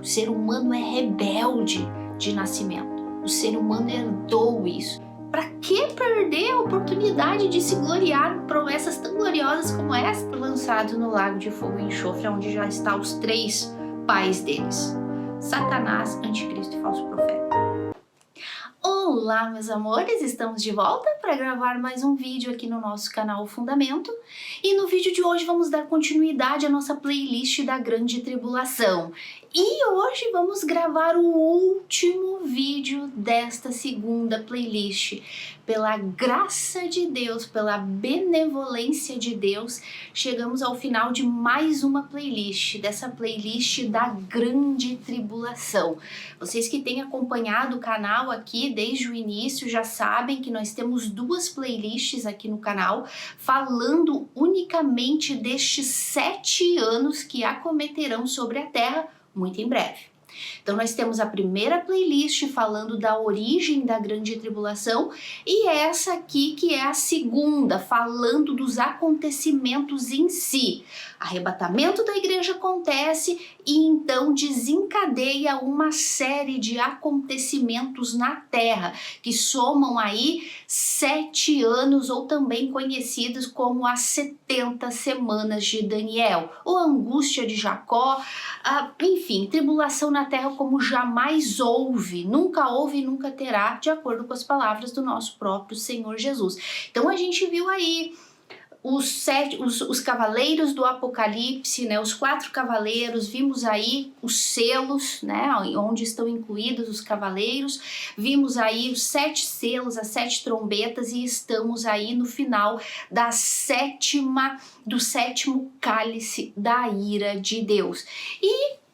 O ser humano é rebelde de nascimento. O ser humano herdou isso. Para que perder a oportunidade de se gloriar em promessas tão gloriosas como esta? Lançado no lago de fogo e enxofre, onde já estão os 3 pais deles: Satanás, Anticristo e falso profeta. Olá, meus amores, estamos de volta para gravar mais um vídeo aqui no nosso canal Fundamento. E no vídeo de hoje vamos dar continuidade à nossa playlist da Grande Tribulação. E hoje vamos gravar o último vídeo desta segunda playlist. Pela graça de Deus, pela benevolência de Deus, chegamos ao final de mais uma playlist, dessa playlist da Grande Tribulação. Vocês que têm acompanhado o canal aqui desde o início já sabem que nós temos 2 playlists aqui no canal falando unicamente destes 7 anos que acometerão sobre a Terra muito em breve. Então nós temos a primeira playlist falando da origem da Grande Tribulação e essa aqui que é a segunda, falando dos acontecimentos em si. Arrebatamento da igreja acontece e então desencadeia uma série de acontecimentos na Terra que somam aí 7 anos, ou também conhecidos como as 70 semanas de Daniel, ou a angústia de Jacó, enfim, tribulação na Terra como jamais houve, nunca houve e nunca terá, de acordo com as palavras do nosso próprio Senhor Jesus. Então a gente viu aí os cavaleiros do Apocalipse, né, os 4 cavaleiros, vimos aí os selos, né, onde estão incluídos os cavaleiros, vimos aí os 7 selos, as 7 trombetas e estamos aí no final do 7º cálice da ira de Deus. E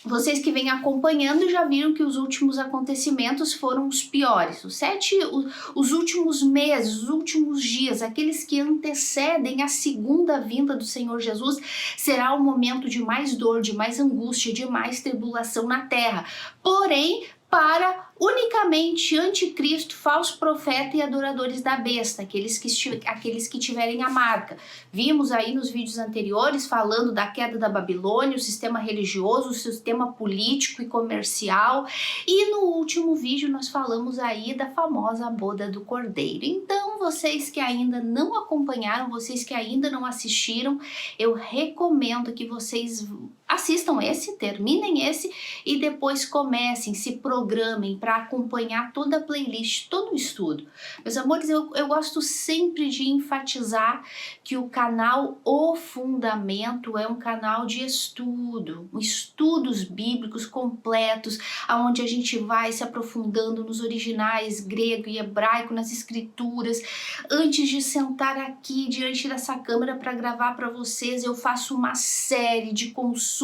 vocês que vêm acompanhando já viram que os últimos acontecimentos foram os piores. Os últimos meses, os últimos dias, aqueles que antecedem a segunda vinda do Senhor Jesus, será um momento de mais dor, de mais angústia, de mais tribulação na terra. Porém, para unicamente anticristo, falso profeta e adoradores da besta, aqueles que tiverem a marca. Vimos aí nos vídeos anteriores falando da queda da Babilônia, o sistema religioso, o sistema político e comercial, e no último vídeo nós falamos aí da famosa boda do Cordeiro. Então, vocês que ainda não acompanharam, vocês que ainda não assistiram, eu recomendo que vocês assistam esse, terminem esse e depois comecem, se programem para acompanhar toda a playlist, todo o estudo. Meus amores, eu gosto sempre de enfatizar que o canal O Fundamento é um canal de estudo, estudos bíblicos completos, onde a gente vai se aprofundando nos originais grego e hebraico, nas escrituras. Antes de sentar aqui diante dessa câmera para gravar para vocês, eu faço uma série de consultas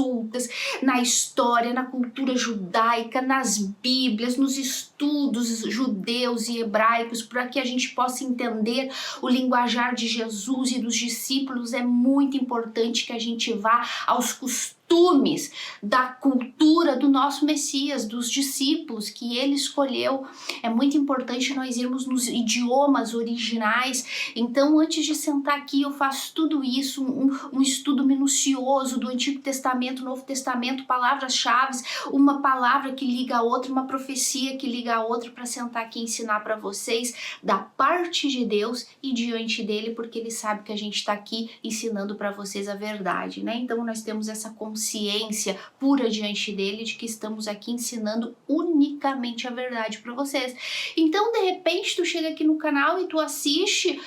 na história, na cultura judaica, nas bíblias, nos estudos judeus e hebraicos, para que a gente possa entender o linguajar de Jesus e dos discípulos. É muito importante que a gente vá aos costumes da cultura do nosso Messias, dos discípulos que ele escolheu. É muito importante nós irmos nos idiomas originais. Então, antes de sentar aqui, eu faço tudo isso, um estudo minucioso do Antigo Testamento, Novo Testamento, palavras-chave, uma palavra que liga a outra, uma profecia que liga a outra, para sentar aqui e ensinar para vocês da parte de Deus e diante dele, porque ele sabe que a gente está aqui ensinando para vocês a verdade, né? Então, nós temos essa consciência pura diante dele de que estamos aqui ensinando unicamente a verdade para vocês. Então, de repente, tu chega aqui no canal e tu assiste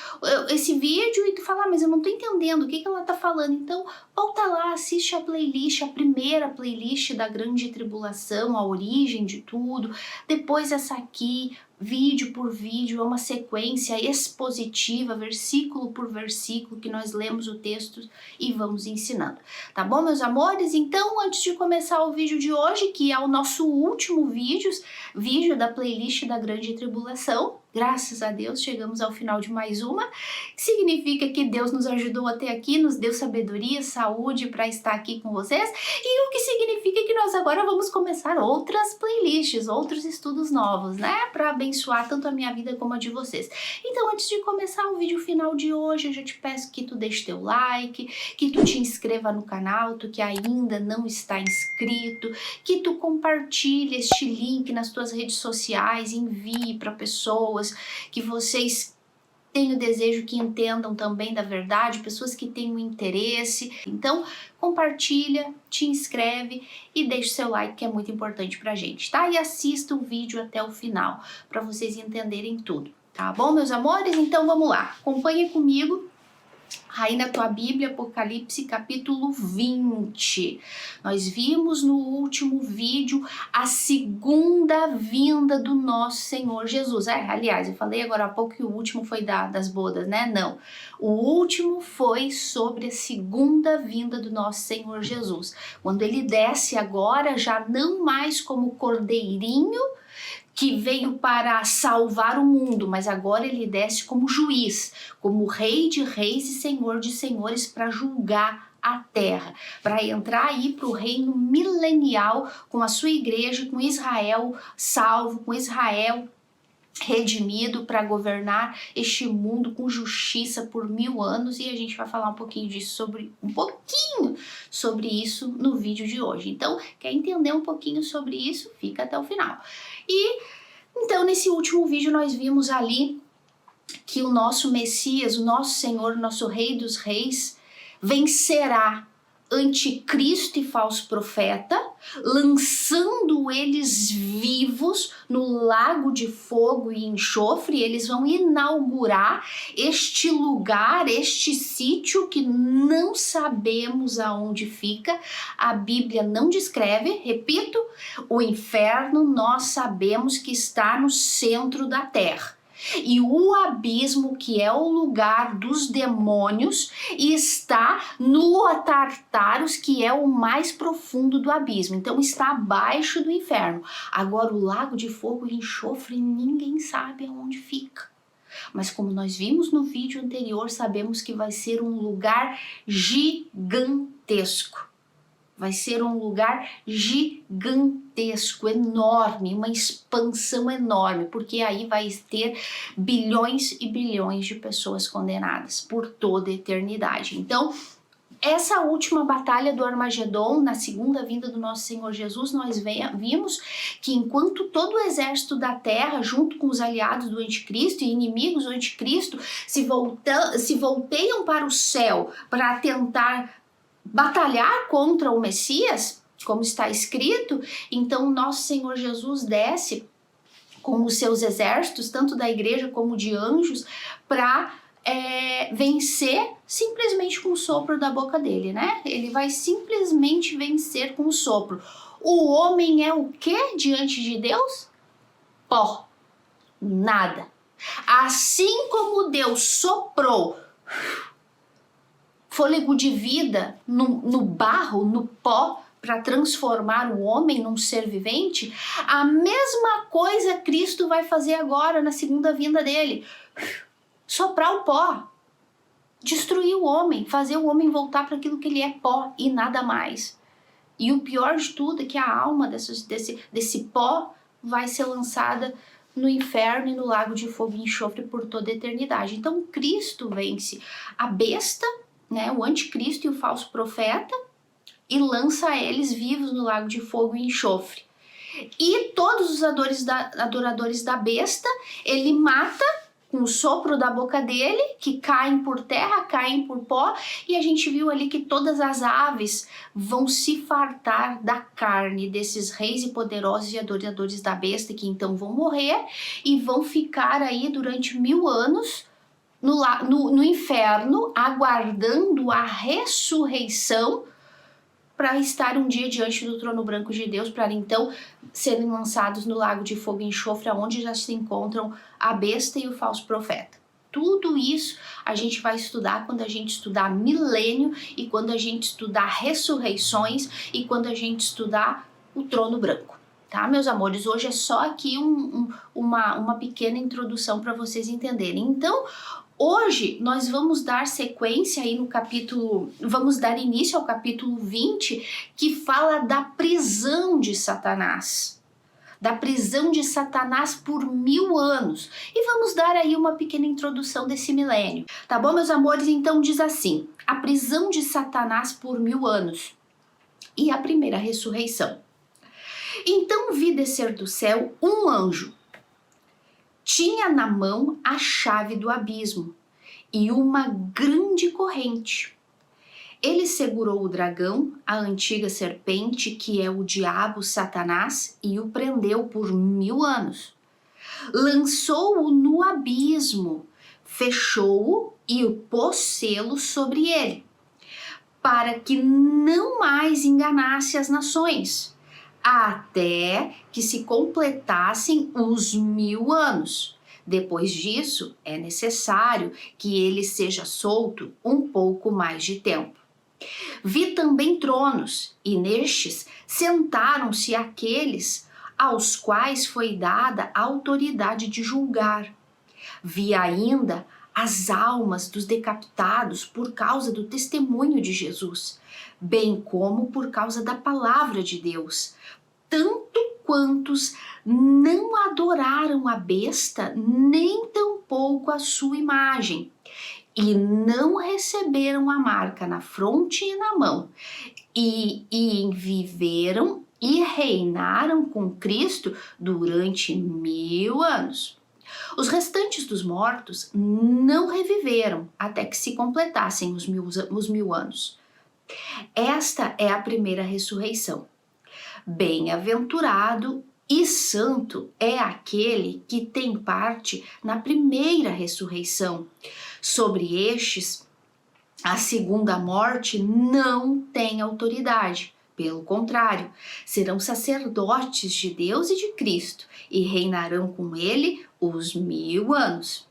esse vídeo e tu fala, mas eu não tô entendendo o que ela tá falando. Então, volta lá, assiste a playlist, a primeira playlist da Grande Tribulação, a origem de tudo. Depois essa aqui, vídeo por vídeo, é uma sequência expositiva, versículo por versículo, que nós lemos o texto e vamos ensinando. Tá bom, meus amores? Então, antes de começar o vídeo de hoje, que é o nosso último vídeo da playlist da Grande Tribulação, graças a Deus, chegamos ao final de mais uma, que significa que Deus nos ajudou até aqui, nos deu sabedoria, saúde para estar aqui com vocês, e o que significa que nós agora vamos começar outras playlists, outros estudos novos, né, para abençoar tanto a minha vida como a de vocês. Então, antes de começar o vídeo final de hoje, eu já te peço que tu deixe teu like, que tu te inscreva no canal, tu que ainda não está inscrito, que tu compartilhe este link nas tuas redes sociais, envie para pessoas que vocês têm o desejo que entendam também da verdade, pessoas que têm um interesse. Então, compartilha, te inscreve e deixa o seu like, que é muito importante pra gente, tá? E assista o vídeo até o final, para vocês entenderem tudo, tá bom, meus amores? Então, vamos lá. Acompanha comigo aí na tua Bíblia, Apocalipse capítulo 20. Nós vimos no último vídeo a segunda vinda do nosso Senhor Jesus. Aliás, eu falei agora há pouco que o último foi das bodas, né? Não. O último foi sobre a segunda vinda do nosso Senhor Jesus. Quando ele desce agora, já não mais como cordeirinho, que veio para salvar o mundo, mas agora ele desce como juiz, como rei de reis e senhor de senhores para julgar a terra, para entrar aí para o reino milenial com a sua igreja, com Israel salvo, com Israel redimido para governar este mundo com justiça por 1000 anos, e a gente vai falar um pouquinho sobre isso no vídeo de hoje. Então, quer entender um pouquinho sobre isso? Fica até o final. E então, nesse último vídeo nós vimos ali que o nosso Messias, o nosso Senhor, o nosso Rei dos Reis, vencerá anticristo e falso profeta, lançando eles vivos no lago de fogo e enxofre. Eles vão inaugurar este lugar, este sítio que não sabemos aonde fica, a Bíblia não descreve. Repito, o inferno nós sabemos que está no centro da terra. E o abismo, que é o lugar dos demônios, está no Tartaros, que é o mais profundo do abismo. Então está abaixo do inferno. Agora o lago de fogo e enxofre, ninguém sabe aonde fica. Mas como nós vimos no vídeo anterior, sabemos que vai ser um lugar gigantesco. Vai ser um lugar gigantesco, enorme, uma expansão enorme, porque aí vai ter bilhões e bilhões de pessoas condenadas por toda a eternidade. Então, essa última batalha do Armagedon, na segunda vinda do nosso Senhor Jesus, nós vimos que enquanto todo o exército da terra, junto com os aliados do anticristo e inimigos do anticristo, se volteiam para o céu para tentar batalhar contra o Messias, como está escrito, então o nosso Senhor Jesus desce com os seus exércitos, tanto da igreja como de anjos, para vencer simplesmente com o sopro da boca dele, né? Ele vai simplesmente vencer com o sopro. O homem é o que diante de Deus? Pó, nada. Assim como Deus soprou fôlego de vida no barro, no pó, para transformar o homem num ser vivente, a mesma coisa Cristo vai fazer agora na segunda vinda dele. Soprar o pó, destruir o homem, fazer o homem voltar para aquilo que ele é, pó e nada mais. E o pior de tudo é que a alma desse pó vai ser lançada no inferno e no lago de fogo e enxofre por toda a eternidade. Então Cristo vence a besta, né, o anticristo e o falso profeta, e lança eles vivos no lago de fogo e enxofre. E todos os adoradores da besta, ele mata com o sopro da boca dele, que caem por terra, caem por pó, e a gente viu ali que todas as aves vão se fartar da carne desses reis e poderosos e adoradores da besta, que então vão morrer e vão ficar aí durante 1000 anos no inferno, aguardando a ressurreição, para estar um dia diante do trono branco de Deus, para então serem lançados no lago de fogo e enxofre, onde já se encontram a besta e o falso profeta. Tudo isso a gente vai estudar quando a gente estudar milênio, e quando a gente estudar ressurreições, e quando a gente estudar o trono branco. Tá, meus amores? Hoje é só aqui uma pequena introdução para vocês entenderem. Então, hoje nós vamos dar sequência aí no capítulo, vamos dar início ao capítulo 20, que fala da prisão de Satanás. Da prisão de Satanás por 1000 anos. E vamos dar aí uma pequena introdução desse milênio. Tá bom, meus amores? Então diz assim: a prisão de Satanás por 1000 anos e a primeira ressurreição. vi descer do céu um anjo. Tinha na mão a chave do abismo e uma grande corrente. Ele segurou o dragão, a antiga serpente, que é o diabo Satanás, e o prendeu por 1000 anos. Lançou-o no abismo, fechou-o e pôs selo sobre ele, para que não mais enganasse as nações, até que se completassem os 1000 anos. Depois disso, é necessário que ele seja solto um pouco mais de tempo. Vi também tronos, e nestes sentaram-se aqueles aos quais foi dada a autoridade de julgar. Vi ainda as almas dos decapitados por causa do testemunho de Jesus, bem como por causa da palavra de Deus, tanto quantos não adoraram a besta, nem tampouco a sua imagem, e não receberam a marca na fronte e na mão, e viveram e reinaram com Cristo durante 1000 anos. Os restantes dos mortos não reviveram até que se completassem os 1000 anos. Esta é a primeira ressurreição. Bem-aventurado e santo é aquele que tem parte na primeira ressurreição. Sobre estes, a segunda morte não tem autoridade. Pelo contrário, serão sacerdotes de Deus e de Cristo e reinarão com ele os 1000 anos.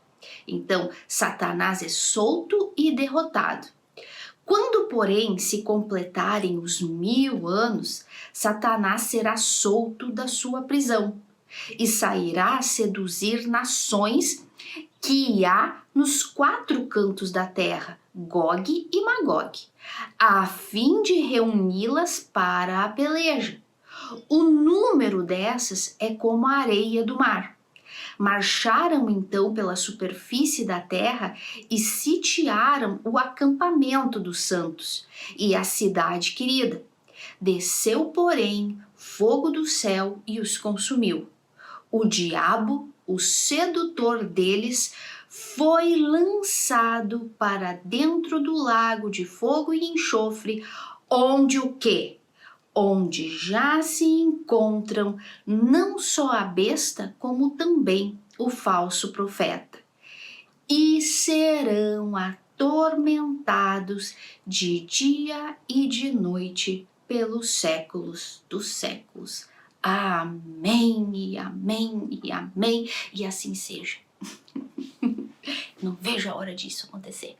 Então, Satanás é solto e derrotado. Quando, porém, se completarem os 1000 anos, Satanás será solto da sua prisão e sairá a seduzir nações que há nos 4 cantos da terra, Gog e Magog, a fim de reuni-las para a peleja. O número dessas é como a areia do mar. Marcharam então pela superfície da terra e sitiaram o acampamento dos santos e a cidade querida. Desceu, porém, fogo do céu e os consumiu. O diabo, o sedutor deles, foi lançado para dentro do lago de fogo e enxofre, onde o quê? Onde já se encontram não só a besta, como também o falso profeta. E serão atormentados de dia e de noite pelos séculos dos séculos. Amém, e amém, e amém, e assim seja. Não vejo a hora disso acontecer.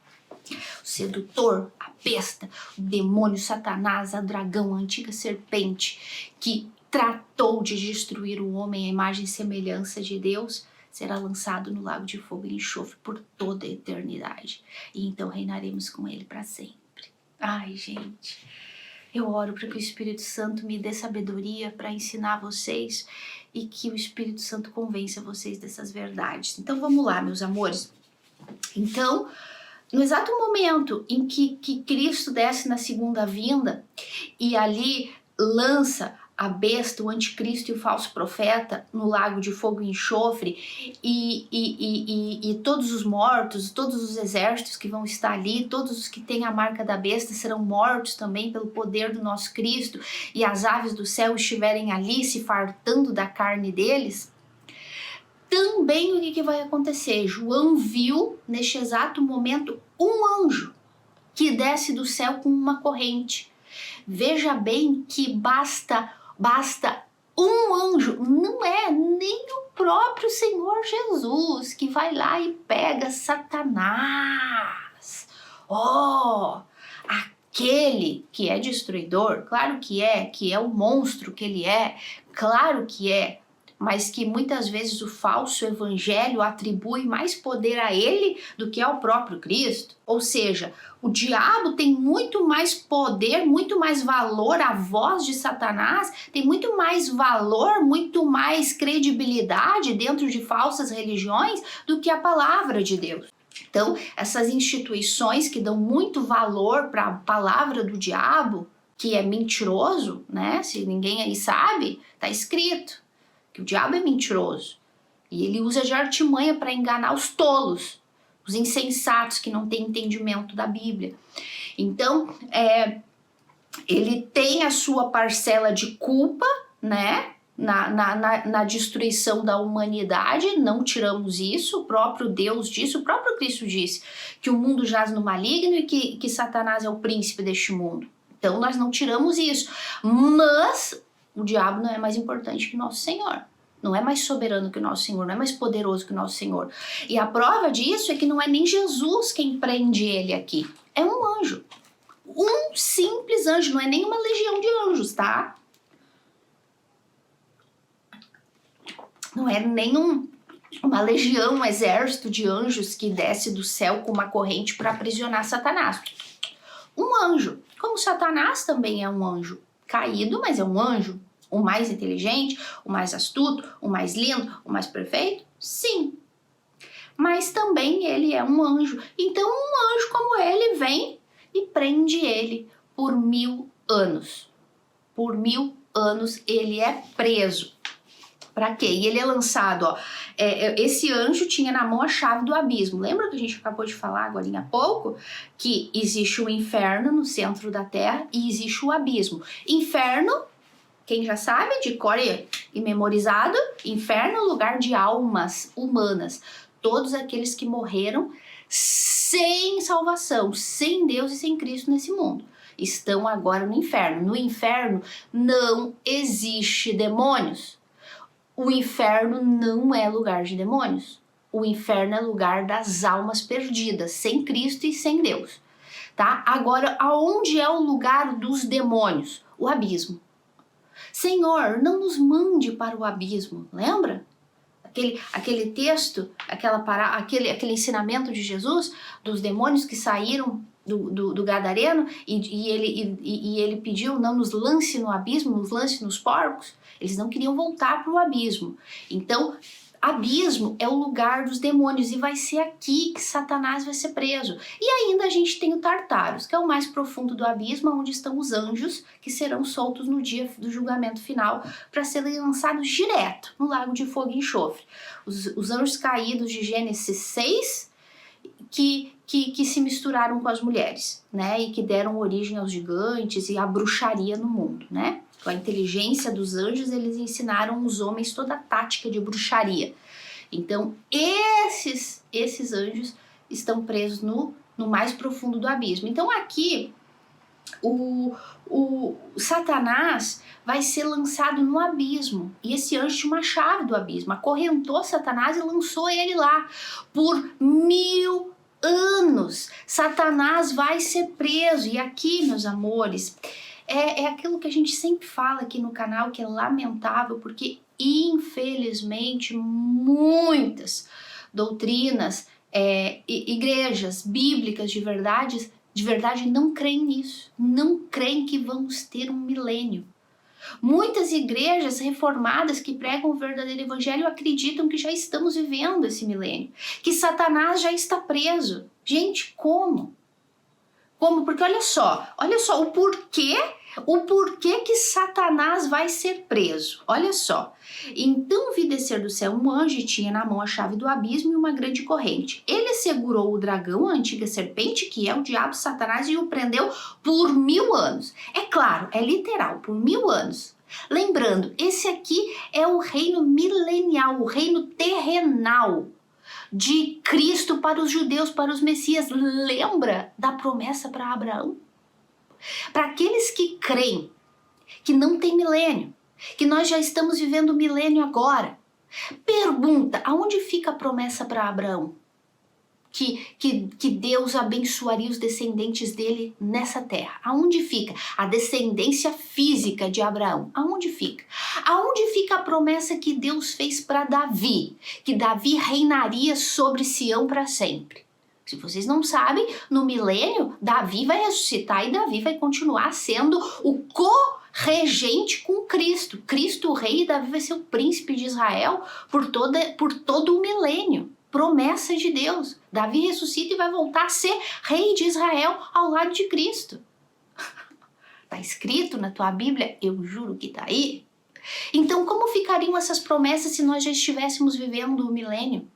O sedutor, a besta, o demônio, Satanás, a dragão, a antiga serpente, que tratou de destruir o homem à imagem e semelhança de Deus, será lançado no lago de fogo e enxofre por toda a eternidade. E então reinaremos com ele para sempre. Ai, gente, eu oro para que o Espírito Santo me dê sabedoria para ensinar vocês e que o Espírito Santo convença vocês dessas verdades. Então vamos lá, meus amores. Então, no exato momento em que Cristo desce na segunda vinda e ali lança a besta, o anticristo e o falso profeta no lago de fogo e enxofre e todos os mortos, todos os exércitos que vão estar ali, todos os que têm a marca da besta serão mortos também pelo poder do nosso Cristo e as aves do céu estiverem ali se fartando da carne deles, também o que vai acontecer? João viu neste exato momento um anjo que desce do céu com uma corrente. Veja bem que basta um anjo, não é nem o próprio Senhor Jesus que vai lá e pega Satanás. Aquele que é destruidor, claro que é o monstro que ele é, claro que é, mas que muitas vezes o falso evangelho atribui mais poder a ele do que ao próprio Cristo. Ou seja, o diabo tem muito mais poder, muito mais valor, a voz de Satanás tem muito mais valor, muito mais credibilidade dentro de falsas religiões do que a palavra de Deus. Então, essas instituições que dão muito valor para a palavra do diabo, que é mentiroso, né? Se ninguém aí sabe, tá escrito. que o diabo é mentiroso. E ele usa de artimanha para enganar os tolos, os insensatos que não têm entendimento da Bíblia. Então, ele tem a sua parcela de culpa, né? Na destruição da humanidade, não tiramos isso, o próprio Deus disse, o próprio Cristo disse que o mundo jaz no maligno e que Satanás é o príncipe deste mundo. Então nós não tiramos isso, mas o diabo não é mais importante que o nosso Senhor, não é mais soberano que o nosso Senhor, não é mais poderoso que o nosso Senhor. E a prova disso é que não é nem Jesus quem prende ele aqui, é um anjo, um simples anjo, não é nem uma legião de anjos, tá? Não é nem uma legião, um exército de anjos que desce do céu com uma corrente para aprisionar Satanás. Um anjo. Como Satanás também é um anjo caído, mas é um anjo. O mais inteligente, o mais astuto, o mais lindo, o mais perfeito? Sim. Mas também ele é um anjo. Então um anjo como ele vem e prende ele por 1000 anos. Por 1000 anos ele é preso. Pra quê? E ele é lançado, ó. Esse anjo tinha na mão a chave do abismo. Lembra que a gente acabou de falar agora há pouco? Que existe o inferno no centro da terra e existe o abismo. Inferno, quem já sabe, de cor e memorizado, inferno, lugar de almas humanas. Todos aqueles que morreram sem salvação, sem Deus e sem Cristo nesse mundo, estão agora no inferno. No inferno não existe demônios. O inferno não é lugar de demônios. O inferno é lugar das almas perdidas, sem Cristo e sem Deus, tá? Agora, aonde é o lugar dos demônios? O abismo. Senhor, não nos mande para o abismo, lembra? Aquele texto, aquele ensinamento de Jesus, dos demônios que saíram do Gadareno e ele pediu, não nos lance no abismo, nos lance nos porcos. Eles não queriam voltar para o abismo. Então, abismo é o lugar dos demônios e vai ser aqui que Satanás vai ser preso. E ainda a gente tem o Tartaros, que é o mais profundo do abismo, onde estão os anjos que serão soltos no dia do julgamento final para serem lançados direto no lago de fogo e enxofre. Os anjos caídos de Gênesis 6 que se misturaram com as mulheres, né? E que deram origem aos gigantes e à bruxaria no mundo, né? Com a inteligência dos anjos, eles ensinaram os homens toda a tática de bruxaria. Então, esses anjos estão presos no mais profundo do abismo. Então, aqui, o Satanás vai ser lançado no abismo. E esse anjo tinha uma chave do abismo. Acorrentou Satanás e lançou ele lá. Por 1000 anos, Satanás vai ser preso. E aqui, meus amores, é aquilo que a gente sempre fala aqui no canal, que é lamentável, porque infelizmente muitas doutrinas, igrejas bíblicas de verdade não creem nisso, não creem que vamos ter um milênio. Muitas igrejas reformadas que pregam o verdadeiro evangelho acreditam que já estamos vivendo esse milênio, que Satanás já está preso. Gente, como? Como? Porque olha só o porquê que Satanás vai ser preso. Olha só. Então vi descer do céu um anjo e tinha na mão a chave do abismo e uma grande corrente. Ele segurou o dragão, a antiga serpente, que é o diabo Satanás, e o prendeu por 1000 anos. É claro, é literal, por 1000 anos. Lembrando, esse aqui é o reino milenial, o reino terrenal de Cristo para os judeus, para os messias. Lembra da promessa para Abraão? Para aqueles que creem que não tem milênio, que nós já estamos vivendo o milênio agora. Pergunta, aonde fica a promessa para Abraão? Que Deus abençoaria os descendentes dele nessa terra. Aonde fica a descendência física de Abraão? Aonde fica? Aonde fica a promessa que Deus fez para Davi? Que Davi reinaria sobre Sião para sempre. Se vocês não sabem, no milênio, Davi vai ressuscitar e Davi vai continuar sendo o co-regente com Cristo. Cristo o rei e Davi vai ser o príncipe de Israel por todo o milênio. Promessa de Deus. Davi ressuscita e vai voltar a ser rei de Israel ao lado de Cristo. Tá escrito na tua Bíblia? Eu juro que tá aí. Então, como ficariam essas promessas se nós já estivéssemos vivendo o milênio?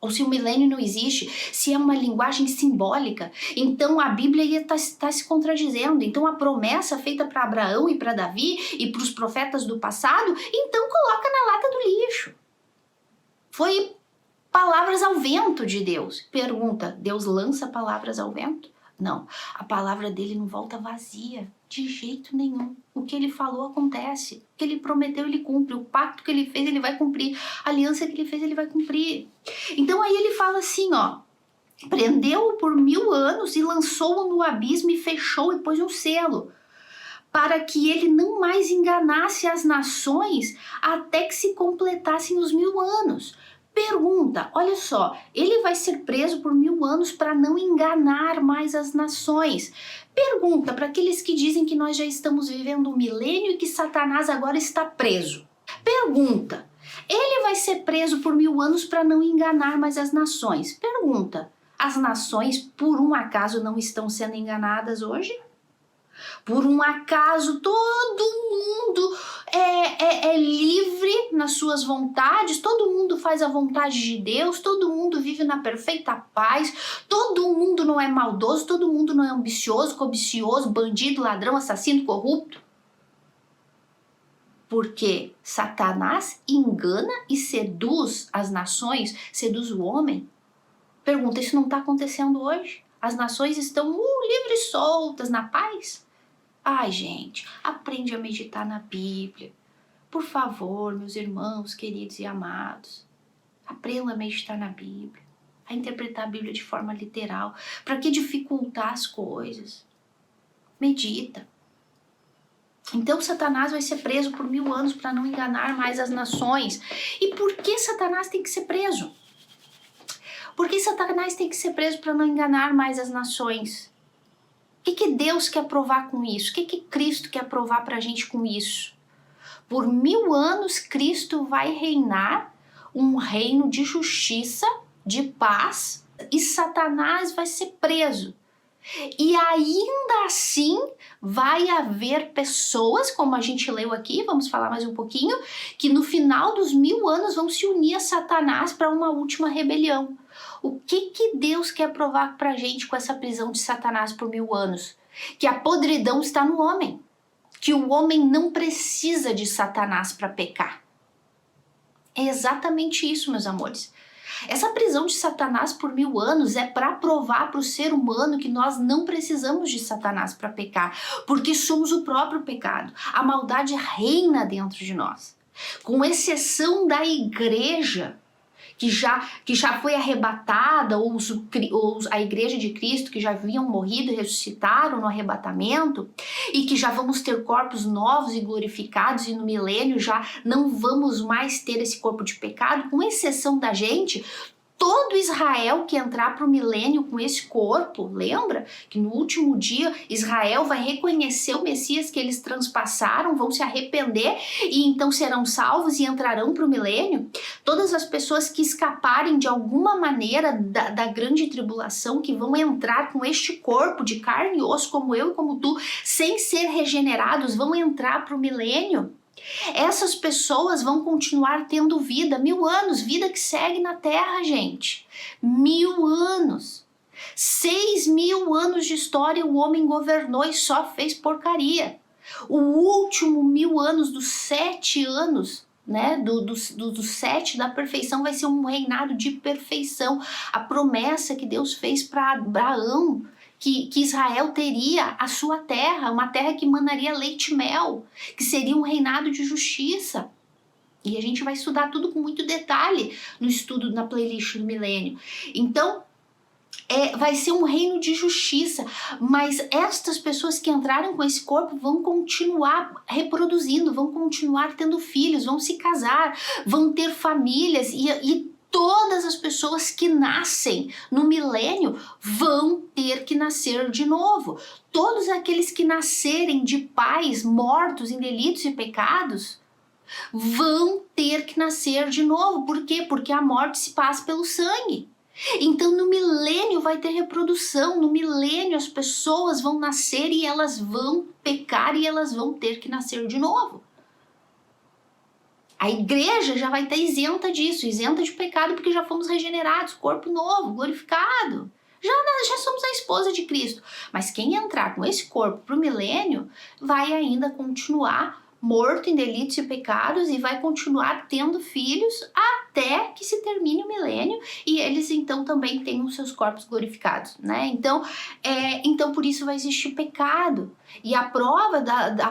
Ou se o milênio não existe, se é uma linguagem simbólica, então a Bíblia ia estar se contradizendo. Então a promessa feita para Abraão e para Davi e para os profetas do passado, então coloca na lata do lixo. Foi palavras ao vento de Deus. Pergunta, Deus lança palavras ao vento? Não, a palavra dele não volta vazia, de jeito nenhum. O que ele falou acontece, o que ele prometeu ele cumpre, o pacto que ele fez ele vai cumprir, a aliança que ele fez ele vai cumprir. Então aí ele fala assim, ó, prendeu-o por 1000 anos e lançou-o no abismo e fechou e pôs um selo, para que ele não mais enganasse as nações até que se completassem os 1000 anos. Pergunta, olha só, ele vai ser preso por 1000 anos para não enganar mais as nações. Pergunta para aqueles que dizem que nós já estamos vivendo um milênio e que Satanás agora está preso. Pergunta, ele vai ser preso por 1000 anos para não enganar mais as nações. Pergunta, as nações por um acaso não estão sendo enganadas hoje? Por um acaso todo mundo é livre nas suas vontades, todo mundo faz a vontade de Deus, todo mundo vive na perfeita paz, todo mundo não é maldoso, todo mundo não é ambicioso, cobicioso, bandido, ladrão, assassino, corrupto. Porque Satanás engana e seduz as nações, seduz o homem. Pergunta, isso não está acontecendo hoje? As nações estão livres e soltas na paz? Ai, gente, aprende a meditar na Bíblia. Por favor, meus irmãos, queridos e amados, aprenda a meditar na Bíblia, a interpretar a Bíblia de forma literal. Para que dificultar as coisas? Medita. Então Satanás vai ser preso por 1000 anos para não enganar mais as nações. E por que Satanás tem que ser preso? Por que Satanás tem que ser preso para não enganar mais as nações? O que Deus quer provar com isso? O que Cristo quer provar para a gente com isso? Por 1000 anos, Cristo vai reinar um reino de justiça, de paz, e Satanás vai ser preso. E ainda assim, vai haver pessoas, como a gente leu aqui, vamos falar mais um pouquinho, que no final dos 1000 anos vão se unir a Satanás para uma última rebelião. O que Deus quer provar pra gente com essa prisão de Satanás por 1000 anos? Que a podridão está no homem. Que o homem não precisa de Satanás para pecar. É exatamente isso, meus amores. Essa prisão de Satanás por 1000 anos é para provar para o ser humano que nós não precisamos de Satanás para pecar, porque somos o próprio pecado. A maldade reina dentro de nós. Com exceção da igreja, que já foi arrebatada, ou a igreja de Cristo que já haviam morrido e ressuscitaram no arrebatamento, e que já vamos ter corpos novos e glorificados, e no milênio já não vamos mais ter esse corpo de pecado, com exceção da gente. Todo Israel que entrar para o milênio com esse corpo, lembra que no último dia Israel vai reconhecer o Messias que eles transpassaram, vão se arrepender e então serão salvos e entrarão para o milênio? Todas as pessoas que escaparem de alguma maneira da grande tribulação, que vão entrar com este corpo de carne e osso, como eu e como tu, sem ser regenerados, vão entrar para o milênio? Essas pessoas vão continuar tendo vida, 1000 anos, vida que segue na terra, gente. 1000 anos. 6000 anos de história o homem governou e só fez porcaria. O último 1000 anos, dos 7 anos, né, do 7 da perfeição, vai ser um reinado de perfeição. A promessa que Deus fez para Abraão, que Israel teria a sua terra, uma terra que manaria leite e mel, que seria um reinado de justiça. E a gente vai estudar tudo com muito detalhe no estudo, na playlist do milênio. Então, vai ser um reino de justiça, mas estas pessoas que entraram com esse corpo vão continuar reproduzindo, vão continuar tendo filhos, vão se casar, vão ter famílias e todas as pessoas que nascem no milênio vão ter que nascer de novo. Todos aqueles que nascerem de pais mortos em delitos e pecados vão ter que nascer de novo. Por quê? Porque a morte se passa pelo sangue. Então no milênio vai ter reprodução, no milênio as pessoas vão nascer e elas vão pecar e elas vão ter que nascer de novo. A igreja já vai estar isenta disso, isenta de pecado, porque já fomos regenerados, corpo novo, glorificado. Já somos a esposa de Cristo. Mas quem entrar com esse corpo para o milênio vai ainda continuar morto em delitos e pecados e vai continuar tendo filhos até que se termine o milênio e eles então também tenham seus corpos glorificados, né? Então por isso vai existir pecado. E a prova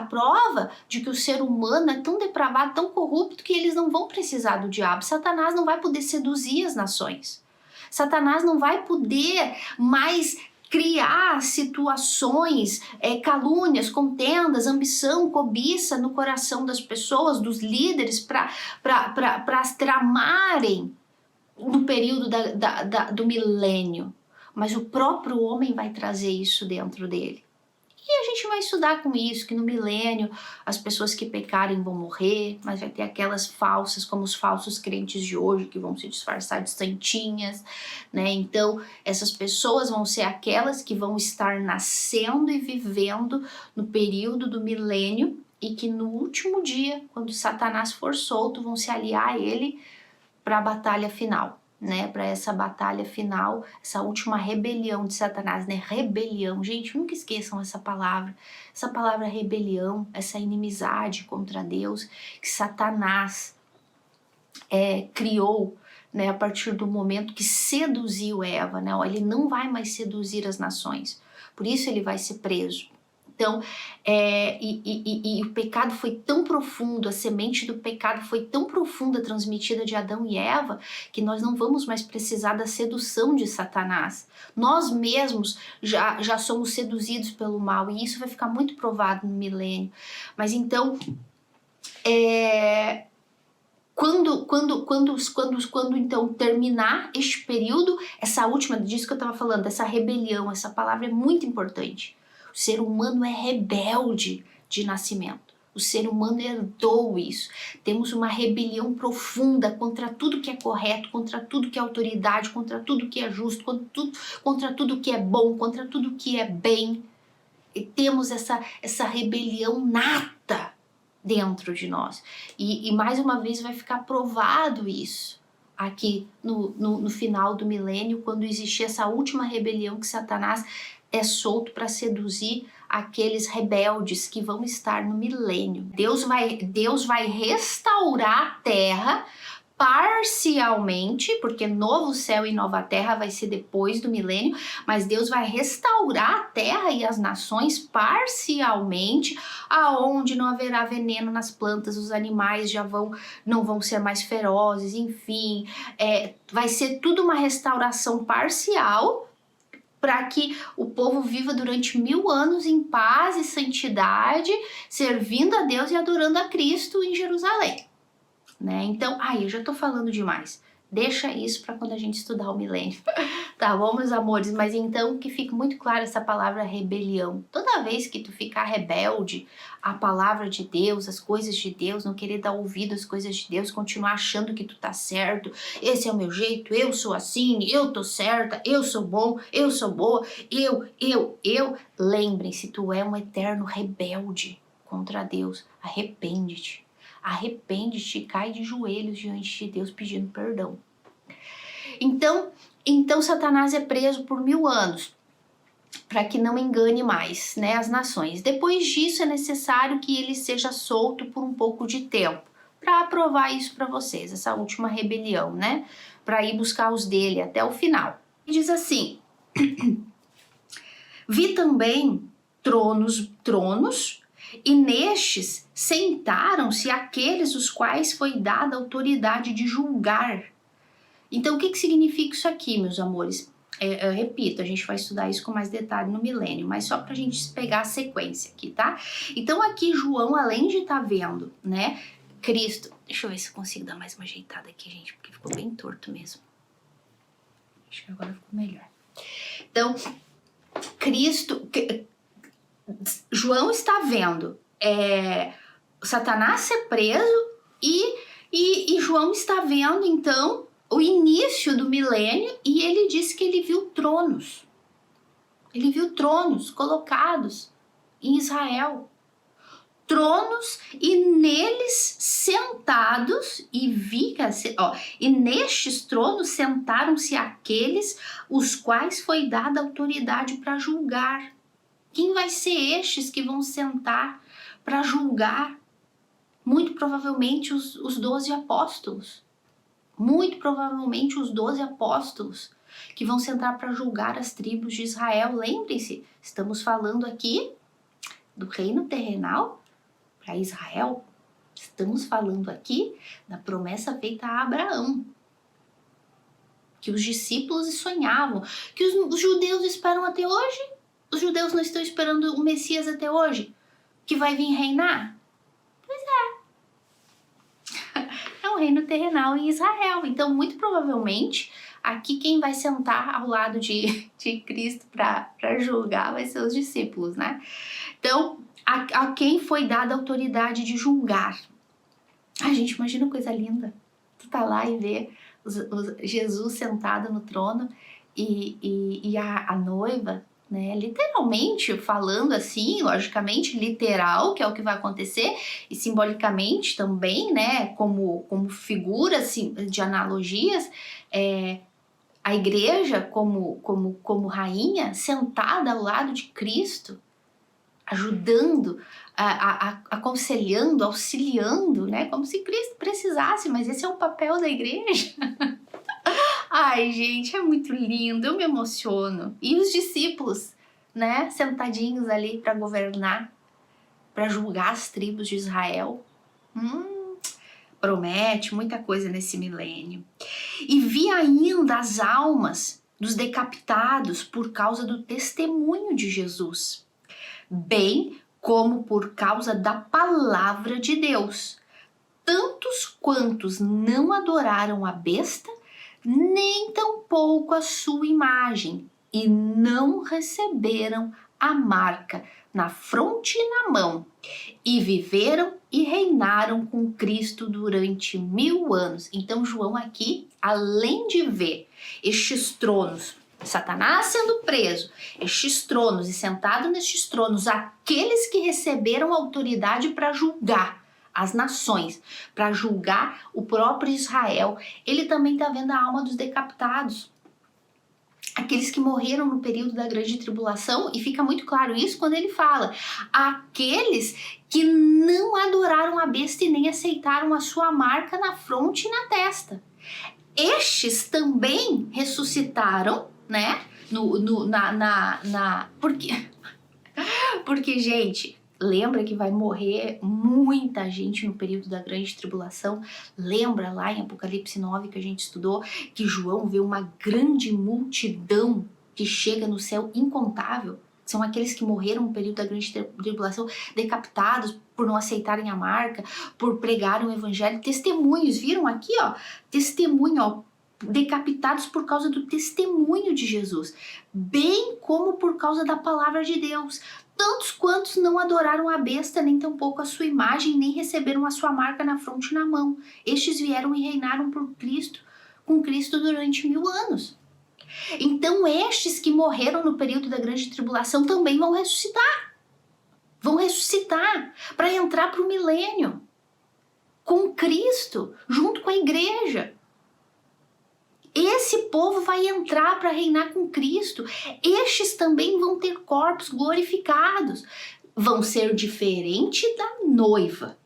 prova de que o ser humano é tão depravado, tão corrupto, que eles não vão precisar do diabo. Satanás não vai poder seduzir as nações. Satanás não vai poder mais criar situações, calúnias, contendas, ambição, cobiça no coração das pessoas, dos líderes, para as tramarem no período do milênio. Mas o próprio homem vai trazer isso dentro dele. E a gente vai estudar com isso, que no milênio as pessoas que pecarem vão morrer, mas vai ter aquelas falsas, como os falsos crentes de hoje, que vão se disfarçar de santinhas, né? Então, essas pessoas vão ser aquelas que vão estar nascendo e vivendo no período do milênio e que no último dia, quando Satanás for solto, vão se aliar a ele para a batalha final. Né, para essa batalha final, essa última rebelião de Satanás, né? Rebelião, gente, nunca esqueçam essa palavra rebelião, essa inimizade contra Deus que Satanás criou, né, a partir do momento que seduziu Eva, né? Ele não vai mais seduzir as nações, por isso ele vai ser preso. Então, o pecado foi tão profundo, a semente do pecado foi tão profunda transmitida de Adão e Eva, que nós não vamos mais precisar da sedução de Satanás. Nós mesmos já somos seduzidos pelo mal, e isso vai ficar muito provado no milênio. Mas então, quando então terminar este período, essa última, disso que eu estava falando, essa rebelião, essa palavra é muito importante. O ser humano é rebelde de nascimento. O ser humano herdou isso. Temos uma rebelião profunda contra tudo que é correto, contra tudo que é autoridade, contra tudo que é justo, contra tudo que é bom, contra tudo que é bem. E temos essa rebelião nata dentro de nós. E mais uma vez vai ficar provado isso aqui no final do milênio, quando existir essa última rebelião que Satanás é solto para seduzir aqueles rebeldes que vão estar no milênio. Deus vai restaurar a terra parcialmente, porque novo céu e nova terra vai ser depois do milênio, mas Deus vai restaurar a terra e as nações parcialmente, aonde não haverá veneno nas plantas, os animais não vão ser mais ferozes, enfim, vai ser tudo uma restauração parcial, para que o povo viva durante 1000 anos em paz e santidade, servindo a Deus e adorando a Cristo em Jerusalém. Né? Então, eu já tô falando demais. Deixa isso para quando a gente estudar o milênio. Tá bom, meus amores? Mas então que fique muito clara essa palavra rebelião. Toda vez que tu ficar rebelde à palavra de Deus, às coisas de Deus, não querer dar ouvido às coisas de Deus, continuar achando que tu tá certo, esse é o meu jeito, eu sou assim, eu tô certa, eu sou bom, eu sou boa, lembrem-se, tu é um eterno rebelde contra Deus. Arrepende-te. Arrepende-te e cai de joelhos diante de Deus pedindo perdão. Então Satanás é preso por 1000 anos, para que não engane mais, né, as nações. Depois disso é necessário que ele seja solto por um pouco de tempo, para aprovar isso para vocês, essa última rebelião, né, para ir buscar os dele até o final. E diz assim: vi também tronos, e nestes sentaram-se aqueles os quais foi dada a autoridade de julgar. Então, o que significa isso aqui, meus amores? Eu repito, a gente vai estudar isso com mais detalhe no milênio, mas só pra gente pegar a sequência aqui, tá? Então, aqui João, além de estar vendo, né, Cristo... Deixa eu ver se eu consigo dar mais uma ajeitada aqui, gente, porque ficou bem torto mesmo. Acho que agora ficou melhor. Então, João está vendo Satanás ser preso e João está vendo, então, o início do milênio, e ele disse que ele viu tronos. Ele viu tronos colocados em Israel. tronos e neles sentados, e nestes tronos sentaram-se aqueles os quais foi dada autoridade para julgar. Quem vai ser estes que vão sentar para julgar? Muito provavelmente os 12 apóstolos. Muito provavelmente os 12 apóstolos que vão sentar para julgar as tribos de Israel. Lembrem-se, estamos falando aqui do reino terrenal para Israel. Estamos falando aqui da promessa feita a Abraão, que os discípulos sonhavam, que os judeus esperam até hoje. Os judeus não estão esperando o Messias até hoje, que vai vir reinar? Pois é. É um reino terrenal em Israel. Então, muito provavelmente, aqui quem vai sentar ao lado de Cristo para julgar vai ser os discípulos, né? Então, a quem foi dada a autoridade de julgar. Ai, gente, imagina coisa linda. Tu tá lá e vê Jesus sentado no trono e a noiva, né? Literalmente falando assim, logicamente literal, que é o que vai acontecer, e simbolicamente também, né? Como figura assim, de analogias, a igreja como rainha sentada ao lado de Cristo, ajudando, aconselhando, auxiliando, né? Como se Cristo precisasse, mas esse é o papel da igreja. Ai, gente, é muito lindo, eu me emociono. E os discípulos, né? Sentadinhos ali para governar, para julgar as tribos de Israel. Promete muita coisa nesse milênio. E vi ainda as almas dos decapitados por causa do testemunho de Jesus, bem como por causa da palavra de Deus. Tantos quantos não adoraram a besta, nem tampouco a sua imagem, e não receberam a marca na fronte e na mão, e viveram e reinaram com Cristo durante 1000 anos. Então João aqui, além de ver estes tronos, Satanás sendo preso, estes tronos, e sentado nestes tronos, aqueles que receberam autoridade para julgar as nações, para julgar o próprio Israel, ele também está vendo a alma dos decapitados, aqueles que morreram no período da grande tribulação, e fica muito claro isso quando ele fala, aqueles que não adoraram a besta e nem aceitaram a sua marca na fronte e na testa. Estes também ressuscitaram, né? Porque, gente, lembra que vai morrer muita gente no período da grande tribulação? Lembra lá em Apocalipse 9 que a gente estudou que João vê uma grande multidão que chega no céu incontável? São aqueles que morreram no período da grande tribulação, decapitados por não aceitarem a marca, por pregarem o evangelho. Testemunhos, viram aqui, ó? Testemunho, ó. Decapitados por causa do testemunho de Jesus, bem como por causa da palavra de Deus. Tantos quantos não adoraram a besta, nem tampouco a sua imagem, nem receberam a sua marca na fronte e na mão. Estes vieram e reinaram com Cristo durante 1000 anos. Então estes que morreram no período da grande tribulação também vão ressuscitar. Vão ressuscitar para entrar para o milênio com Cristo, junto com a igreja. Esse povo vai entrar para reinar com Cristo. Estes também vão ter corpos glorificados. Vão ser diferente da noiva.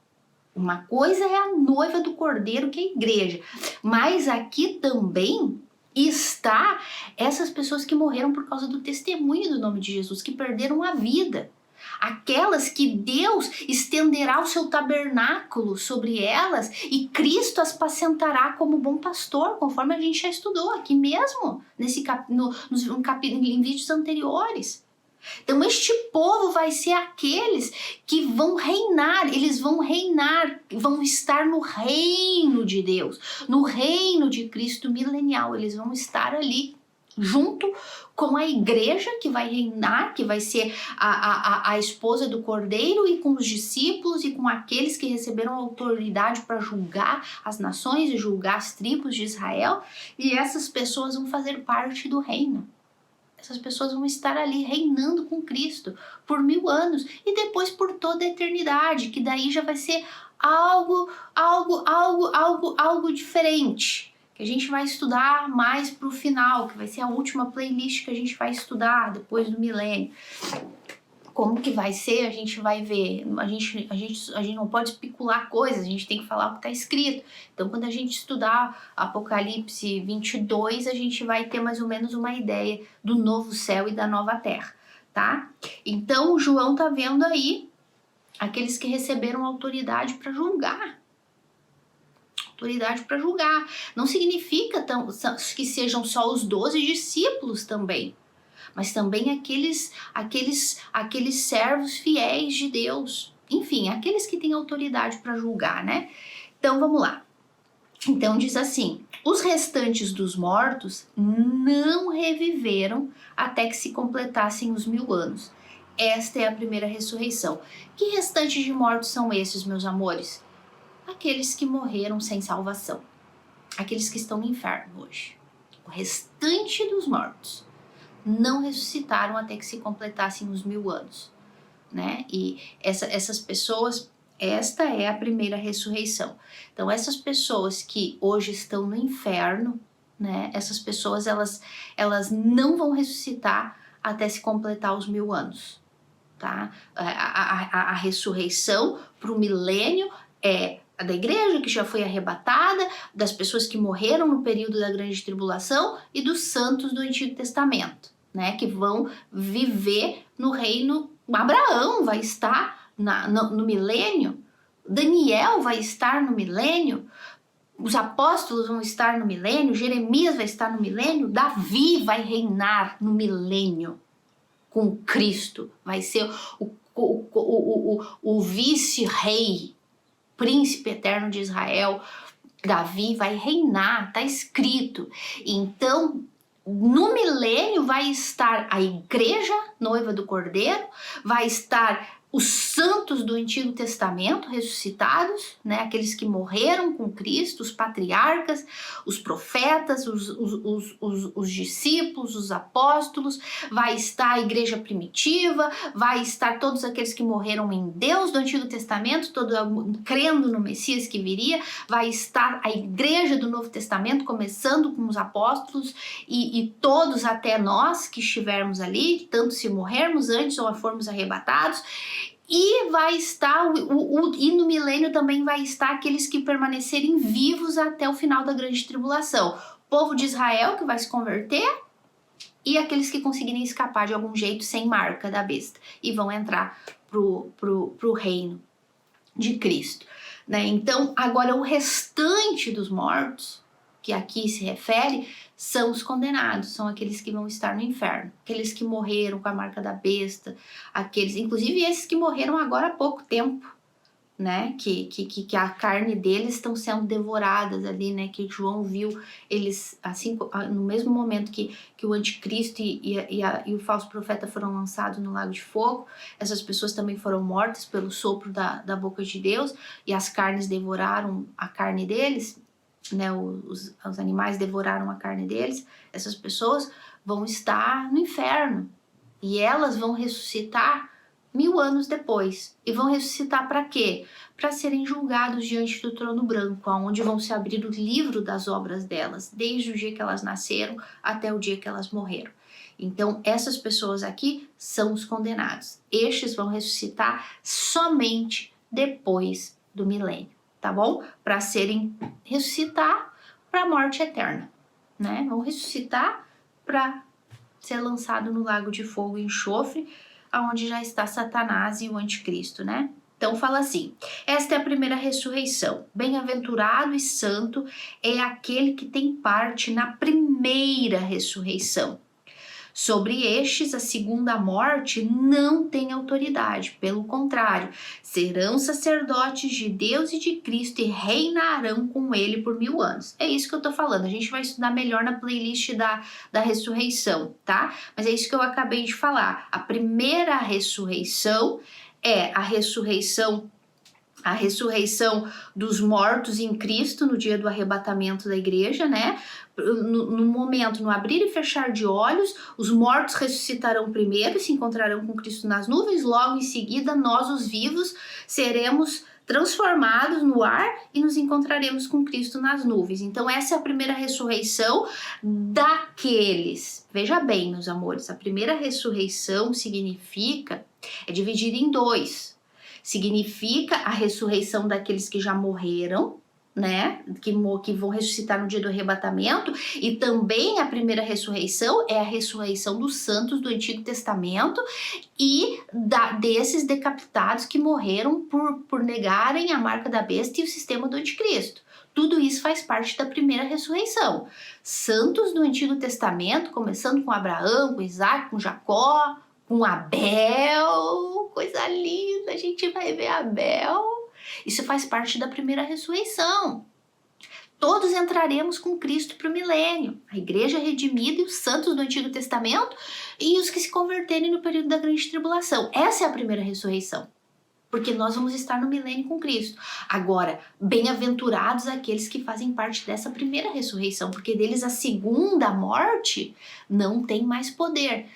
Uma coisa é a noiva do Cordeiro, que é a igreja. Mas aqui também está essas pessoas que morreram por causa do testemunho do nome de Jesus, que perderam a vida. Aquelas que Deus estenderá o seu tabernáculo sobre elas e Cristo as pacentará como bom pastor, conforme a gente já estudou aqui mesmo, em vídeos anteriores. Então este povo vai ser aqueles que vão reinar, eles vão reinar, vão estar no reino de Deus, no reino de Cristo milenial, eles vão estar ali junto com a igreja que vai reinar, que vai ser a esposa do Cordeiro, e com os discípulos e com aqueles que receberam autoridade para julgar as nações e julgar as tribos de Israel, e essas pessoas vão fazer parte do reino. Essas pessoas vão estar ali reinando com Cristo por 1000 anos e depois por toda a eternidade, que daí já vai ser algo diferente, que a gente vai estudar mais pro final, que vai ser a última playlist que a gente vai estudar depois do milênio. Como que vai ser, a gente vai ver. A gente não pode especular coisas, a gente tem que falar o que está escrito. Então, quando a gente estudar Apocalipse 22, a gente vai ter mais ou menos uma ideia do novo céu e da nova terra, tá? Então, o João tá vendo aí aqueles que receberam autoridade para julgar. Autoridade para julgar. Não significa que sejam só os 12 discípulos também, mas também aqueles servos fiéis de Deus. Enfim, aqueles que têm autoridade para julgar, né? Então, vamos lá. Então, diz assim: os restantes dos mortos não reviveram até que se completassem os 1000 anos. Esta é a primeira ressurreição. Que restantes de mortos são esses, meus amores? Aqueles que morreram sem salvação. Aqueles que estão no inferno hoje. O restante dos mortos não ressuscitaram até que se completassem os 1000 anos, né? E essas pessoas, esta é a primeira ressurreição. Então, essas pessoas que hoje estão no inferno, né? Essas pessoas, elas não vão ressuscitar até se completar os 1000 anos, tá? A ressurreição para o milênio é a da igreja que já foi arrebatada, das pessoas que morreram no período da grande tribulação e dos santos do Antigo Testamento, né, que vão viver no reino. Abraão vai estar no milênio, Daniel vai estar no milênio, os apóstolos vão estar no milênio, Jeremias vai estar no milênio, Davi vai reinar no milênio com Cristo, vai ser o vice-rei, príncipe eterno de Israel. Davi vai reinar, tá escrito. Então, no milênio vai estar a igreja, noiva do Cordeiro, vai estar os santos do Antigo Testamento ressuscitados, né? Aqueles que morreram com Cristo, os patriarcas, os profetas, os discípulos, os apóstolos, vai estar a igreja primitiva, vai estar todos aqueles que morreram em Deus do Antigo Testamento, crendo no Messias que viria, vai estar a igreja do Novo Testamento, começando com os apóstolos e todos até nós que estivermos ali, tanto se morrermos antes ou formos arrebatados. E vai estar, e no milênio também vai estar aqueles que permanecerem vivos até o final da grande tribulação. O povo de Israel que vai se converter e aqueles que conseguirem escapar de algum jeito sem marca da besta e vão entrar pro reino de Cristo, né? Então, agora o restante dos mortos, que aqui se refere, são os condenados, são aqueles que vão estar no inferno, aqueles que morreram com a marca da besta, aqueles, inclusive esses que morreram agora há pouco tempo, né, que a carne deles estão sendo devoradas ali, né, que João viu eles, assim, no mesmo momento que o anticristo e o falso profeta foram lançados no lago de fogo, essas pessoas também foram mortas pelo sopro da boca de Deus, e as carnes devoraram a carne deles, né, os animais devoraram a carne deles. Essas pessoas vão estar no inferno e elas vão ressuscitar 1000 anos depois. E vão ressuscitar para quê? Para serem julgados diante do trono branco, onde vão se abrir o livro das obras delas, desde o dia que elas nasceram até o dia que elas morreram. Então, essas pessoas aqui são os condenados. Estes vão ressuscitar somente depois do milênio, tá bom? Para ressuscitar para a morte eterna, né? Vão ressuscitar para ser lançado no lago de fogo e enxofre, aonde já está Satanás e o anticristo, né? Então fala assim: esta é a primeira ressurreição. Bem-aventurado e santo é aquele que tem parte na primeira ressurreição. Sobre estes, a segunda morte não tem autoridade, pelo contrário, serão sacerdotes de Deus e de Cristo e reinarão com ele por 1000 anos. É isso que eu tô falando, a gente vai estudar melhor na playlist da ressurreição, tá? Mas é isso que eu acabei de falar. A primeira ressurreição é a ressurreição a ressurreição dos mortos em Cristo no dia do arrebatamento da igreja, né? No momento, no abrir e fechar de olhos, os mortos ressuscitarão primeiro e se encontrarão com Cristo nas nuvens, logo em seguida nós, os vivos, seremos transformados no ar e nos encontraremos com Cristo nas nuvens. Então essa é a primeira ressurreição daqueles. Veja bem, meus amores, a primeira ressurreição significa, é dividida em dois. Significa a ressurreição daqueles que já morreram, né? Que vão ressuscitar no dia do arrebatamento. E também a primeira ressurreição é a ressurreição dos santos do Antigo Testamento e desses decapitados que morreram por negarem a marca da besta e o sistema do anticristo. Tudo isso faz parte da primeira ressurreição. Santos do Antigo Testamento, começando com Abraão, com Isaac, com Jacó, com Abel, coisa linda, a gente vai ver Abel. Isso faz parte da primeira ressurreição. Todos entraremos com Cristo para o milênio. A igreja redimida e os santos do Antigo Testamento e os que se converterem no período da grande tribulação. Essa é a primeira ressurreição. Porque nós vamos estar no milênio com Cristo. Agora, bem-aventurados aqueles que fazem parte dessa primeira ressurreição, porque deles a segunda morte não tem mais poder.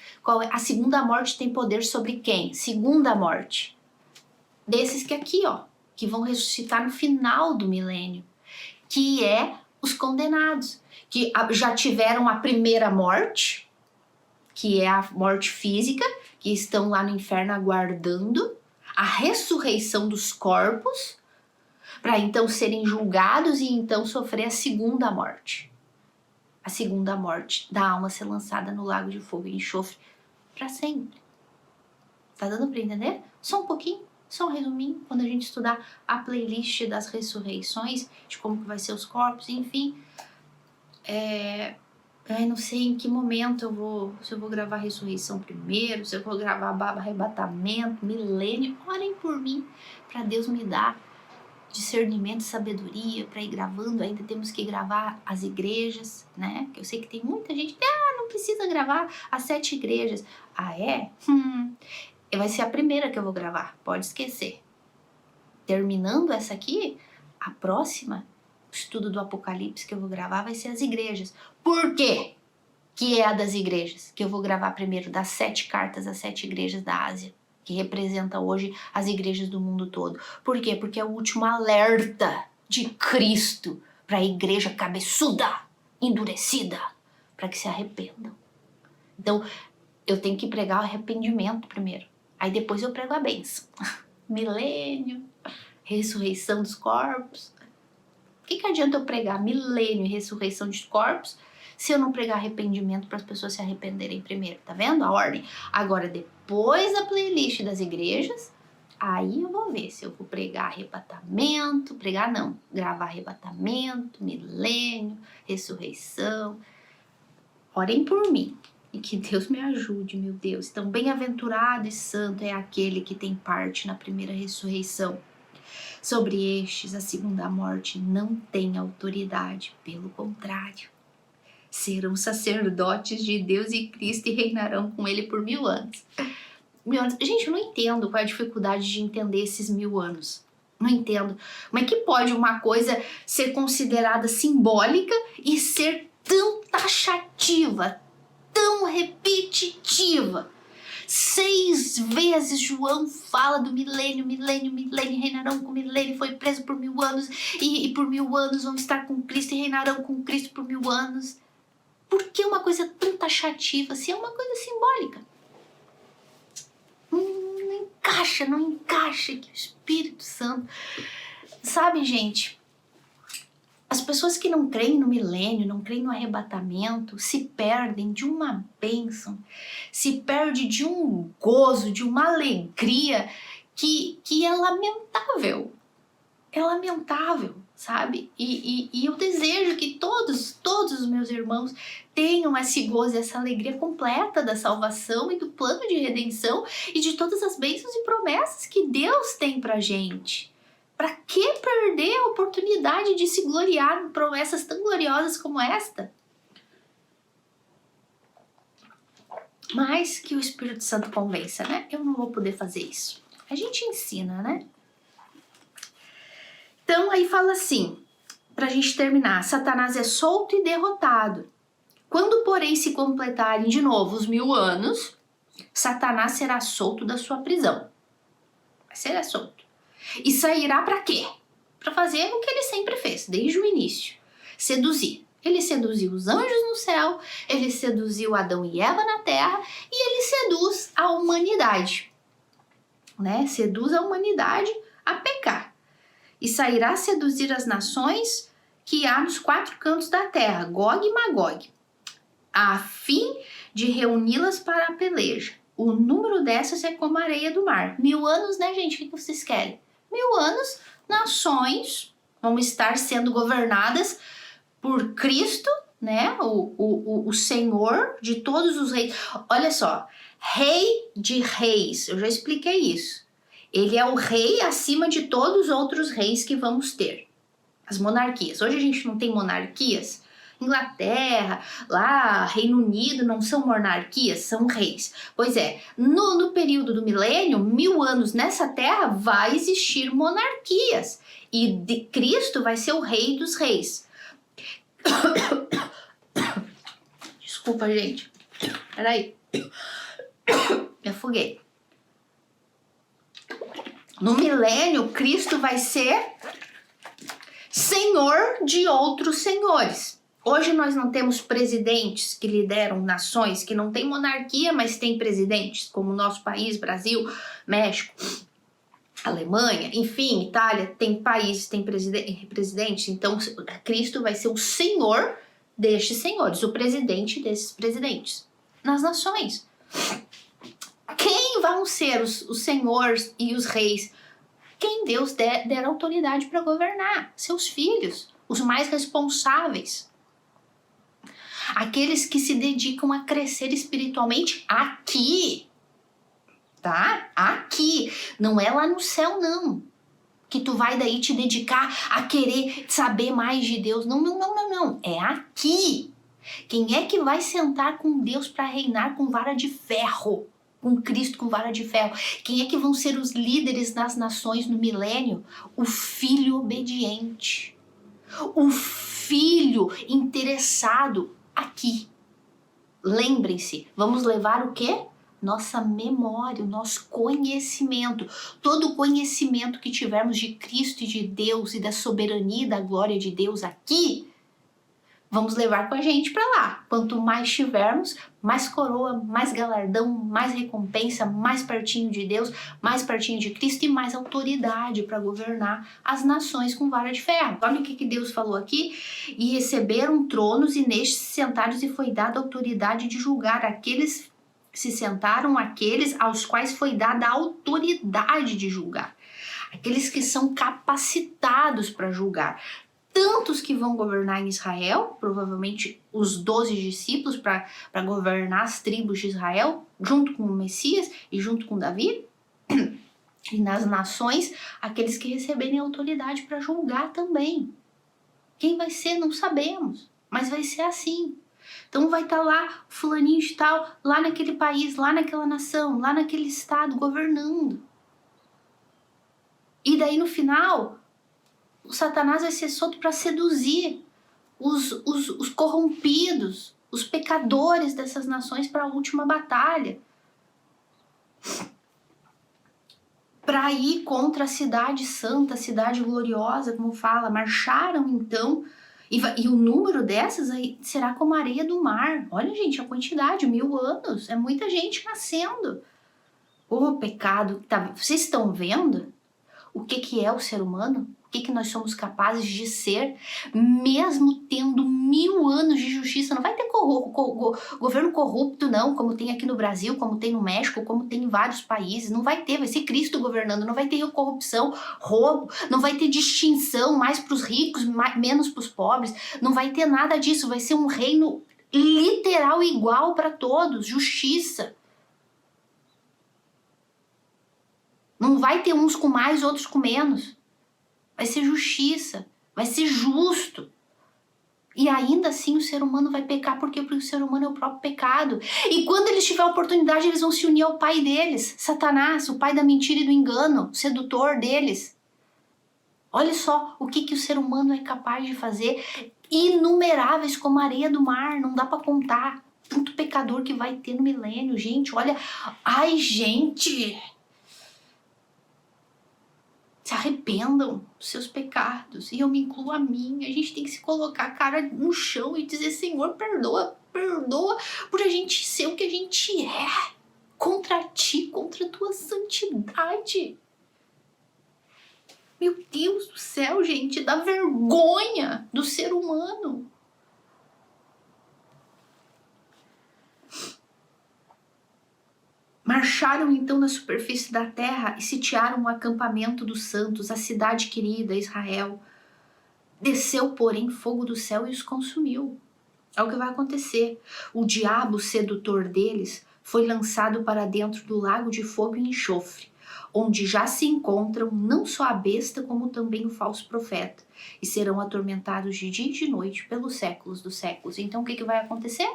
A segunda morte tem poder sobre quem? Segunda morte. Desses que aqui, ó, que vão ressuscitar no final do milênio, que é os condenados, que já tiveram a primeira morte, que é a morte física, que estão lá no inferno aguardando a ressurreição dos corpos, para então serem julgados e então sofrer a segunda morte. A segunda morte da alma ser lançada no lago de fogo e enxofre para sempre. Tá dando para entender? Só um pouquinho, só um resuminho, quando a gente estudar a playlist das ressurreições, de como que vai ser os corpos, enfim. Eu não sei em que momento se eu vou gravar ressurreição primeiro, se eu vou gravar arrebatamento, milênio. Orem por mim, para Deus me dar discernimento e sabedoria para ir gravando. Ainda temos que gravar as igrejas, né? Que eu sei que tem muita gente que não precisa gravar as 7 igrejas. Ah, é? Vai ser a primeira que eu vou gravar, pode esquecer. Terminando essa aqui, a próxima estudo do Apocalipse que eu vou gravar vai ser as igrejas. Por quê? Que é a das igrejas, que eu vou gravar primeiro das 7 cartas às 7 igrejas da Ásia, que representa hoje as igrejas do mundo todo. Por quê? Porque é o último alerta de Cristo para a igreja cabeçuda, endurecida, para que se arrependam. Então, eu tenho que pregar o arrependimento primeiro. Aí depois eu prego a bênção. Milênio, ressurreição dos corpos. O que adianta eu pregar milênio e ressurreição dos corpos se eu não pregar arrependimento para as pessoas se arrependerem primeiro? Tá vendo a ordem? Agora, depois da playlist das igrejas, aí eu vou ver se eu vou pregar arrebatamento, gravar arrebatamento, milênio, ressurreição. Orem por mim e que Deus me ajude, meu Deus. Então, bem-aventurado e santo é aquele que tem parte na primeira ressurreição. Sobre estes, a segunda morte não tem autoridade, pelo contrário. Serão sacerdotes de Deus e Cristo e reinarão com ele por 1000 anos. 1000 anos. Gente, eu não entendo qual é a dificuldade de entender esses 1000 anos. Não entendo. Como é que pode uma coisa ser considerada simbólica e ser tão taxativa, tão repetitiva? 6 vezes João fala do milênio, reinarão com milênio, foi preso por 1000 anos e por 1000 anos vão estar com Cristo e reinarão com Cristo por 1000 anos. Por que uma coisa tão taxativa se é uma coisa simbólica? Não encaixa que o Espírito Santo... Sabe, gente, as pessoas que não creem no milênio, não creem no arrebatamento, se perdem de uma bênção, se perdem de um gozo, de uma alegria que é lamentável. É lamentável, sabe? E eu desejo que todos os meus irmãos tenham esse gozo, essa alegria completa da salvação e do plano de redenção e de todas as bênçãos e promessas que Deus tem pra gente. Para que perder a oportunidade de se gloriar em promessas tão gloriosas como esta? Mas que o Espírito Santo convença, né? Eu não vou poder fazer isso. A gente ensina, né? Então aí fala assim, pra gente terminar, Satanás é solto e derrotado. Quando, porém, se completarem de novo os 1000 anos, Satanás será solto da sua prisão. Será solto. E sairá para quê? Para fazer o que ele sempre fez, desde o início. Seduzir. Ele seduziu os anjos no céu, ele seduziu Adão e Eva na terra e ele seduz a humanidade. Né? Seduz a humanidade a pecar. E sairá a seduzir as nações que há nos 4 cantos da terra, Gog e Magog, a fim de reuni-las para a peleja. O número dessas é como a areia do mar. 1000 anos, né, gente? O que vocês querem? 1000 anos, nações vão estar sendo governadas por Cristo, né? O Senhor de todos os reis. Olha só, rei de reis. Eu já expliquei isso. Ele é o rei acima de todos os outros reis que vamos ter. As monarquias. Hoje a gente não tem monarquias. Inglaterra, lá, Reino Unido, não são monarquias, são reis. Pois é, no período do milênio, 1000 anos nessa terra, vai existir monarquias. E Cristo vai ser o rei dos reis. Desculpa, gente. Peraí. Me afoguei. No milênio, Cristo vai ser senhor de outros senhores. Hoje nós não temos presidentes que lideram nações, que não tem monarquia, mas tem presidentes, como o nosso país, Brasil, México, Alemanha, enfim, Itália, tem países, tem presidentes. Então, Cristo vai ser o senhor destes senhores, o presidente desses presidentes nas nações. Quem vão ser os senhores e os reis? Quem Deus der autoridade para governar, seus filhos, os mais responsáveis. Aqueles que se dedicam a crescer espiritualmente aqui, tá? Aqui, não é lá no céu não, que tu vai daí te dedicar a querer saber mais de Deus, não, é aqui. Quem é que vai sentar com Deus para reinar com vara de ferro? Com Cristo com vara de ferro. Quem é que vão ser os líderes das nações no milênio? O filho obediente. O filho interessado aqui. Lembrem-se, vamos levar o quê? Nossa memória, o nosso conhecimento. Todo o conhecimento que tivermos de Cristo e de Deus e da soberania e da glória de Deus aqui, vamos levar com a gente para lá. Quanto mais tivermos, mais coroa, mais galardão, mais recompensa, mais pertinho de Deus, mais pertinho de Cristo e mais autoridade para governar as nações com vara de ferro. Olha o que Deus falou aqui. E receberam tronos e nestes se sentaram e foi dada autoridade de julgar aqueles se sentaram aqueles aos quais foi dada a autoridade de julgar. Aqueles que são capacitados para julgar. Tantos que vão governar em Israel, provavelmente os 12 discípulos para governar as tribos de Israel, junto com o Messias e junto com Davi. E nas nações, aqueles que receberem autoridade para julgar também. Quem vai ser, não sabemos, mas vai ser assim. Então vai estar lá fulaninho de tal, lá naquele país, lá naquela nação, lá naquele estado, governando. E daí no final, o Satanás vai ser solto para seduzir os corrompidos, os pecadores dessas nações para a última batalha. Para ir contra a cidade santa, a cidade gloriosa, como fala. Marcharam então, e o número dessas aí será como a areia do mar. Olha, gente, a quantidade, 1000 anos, é muita gente nascendo. O pecado, tá, vocês estão vendo o que é o ser humano? O que nós somos capazes de ser, mesmo tendo 1000 anos de justiça. Não vai ter governo corrupto, não, como tem aqui no Brasil, como tem no México, como tem em vários países. Não vai ter, vai ser Cristo governando. Não vai ter corrupção, roubo, não vai ter distinção mais para os ricos, menos para os pobres. Não vai ter nada disso. Vai ser um reino literal igual para todos, justiça. Não vai ter uns com mais, outros com menos. Vai ser justiça, vai ser justo. E ainda assim o ser humano vai pecar, por quê? Porque o ser humano é o próprio pecado. E quando eles tiverem a oportunidade, eles vão se unir ao pai deles, Satanás, o pai da mentira e do engano, o sedutor deles. Olha só o que o ser humano é capaz de fazer. Inumeráveis como a areia do mar, não dá para contar. Tanto pecador que vai ter no milênio, gente. Olha, ai, gente, se arrependam dos seus pecados. E eu me incluo a mim. A gente tem que se colocar a cara no chão e dizer: Senhor, perdoa, perdoa por a gente ser o que a gente é. Contra ti, contra a tua santidade. Meu Deus do céu, gente, dá vergonha do ser humano. Marcharam então na superfície da terra e sitiaram o acampamento dos santos, a cidade querida, Israel. Desceu, porém, fogo do céu e os consumiu. É o que vai acontecer. O diabo sedutor deles foi lançado para dentro do lago de fogo e enxofre, onde já se encontram não só a besta, como também o falso profeta, e serão atormentados de dia e de noite pelos séculos dos séculos. Então o que vai acontecer?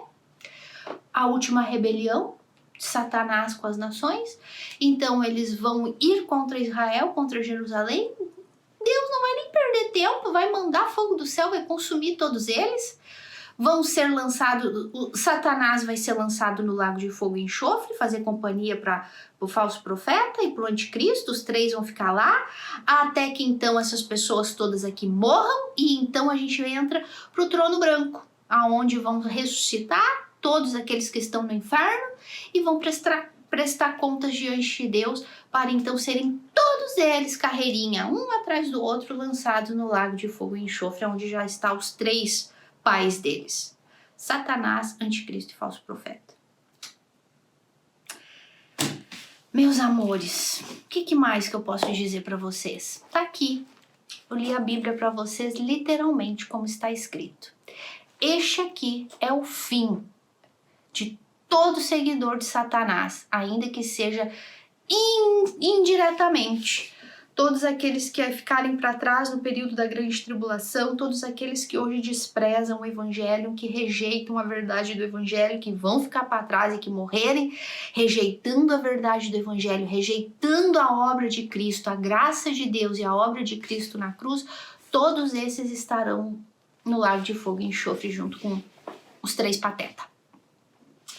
A última rebelião de Satanás com as nações. Então eles vão ir contra Israel, contra Jerusalém. Deus não vai nem perder tempo, vai mandar fogo do céu, vai consumir todos eles. Vão ser lançados, Satanás vai ser lançado no lago de fogo e enxofre, fazer companhia para o falso profeta e para o anticristo. Os três vão ficar lá, até que então essas pessoas todas aqui morram, e então a gente entra para o trono branco, aonde vão ressuscitar todos aqueles que estão no inferno e vão prestar contas diante de Deus, para então serem todos eles, carreirinha, um atrás do outro, lançados no lago de fogo e enxofre, onde já estão os três pais deles: Satanás, anticristo e falso profeta. Meus amores, o que mais que eu posso dizer para vocês? Tá aqui, eu li a Bíblia para vocês literalmente como está escrito. Este aqui é o fim de todo seguidor de Satanás, ainda que seja indiretamente. Todos aqueles que ficarem para trás no período da grande tribulação, todos aqueles que hoje desprezam o evangelho, que rejeitam a verdade do evangelho, que vão ficar para trás e que morrerem rejeitando a verdade do evangelho, rejeitando a obra de Cristo, a graça de Deus e a obra de Cristo na cruz, todos esses estarão no lago de fogo e enxofre junto com os três patetas.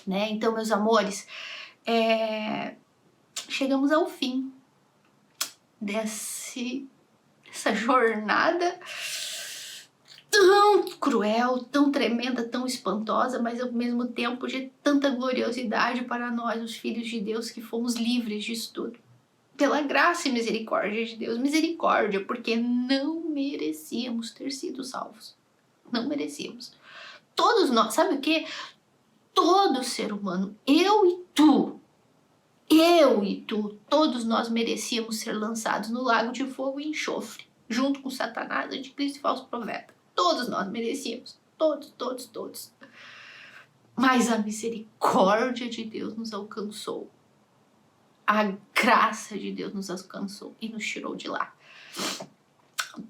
Né? Então, meus amores, chegamos ao fim dessa jornada tão cruel, tão tremenda, tão espantosa, mas ao mesmo tempo de tanta gloriosidade para nós, os filhos de Deus, que fomos livres disso tudo. Pela graça e misericórdia de Deus. Misericórdia, porque não merecíamos ter sido salvos. Não merecíamos. Todos nós, sabe o quê? Todo ser humano, eu e tu, todos nós merecíamos ser lançados no lago de fogo e enxofre, junto com Satanás, anticristo e falso profeta. Todos nós merecíamos, todos. Mas a misericórdia de Deus nos alcançou. A graça de Deus nos alcançou e nos tirou de lá.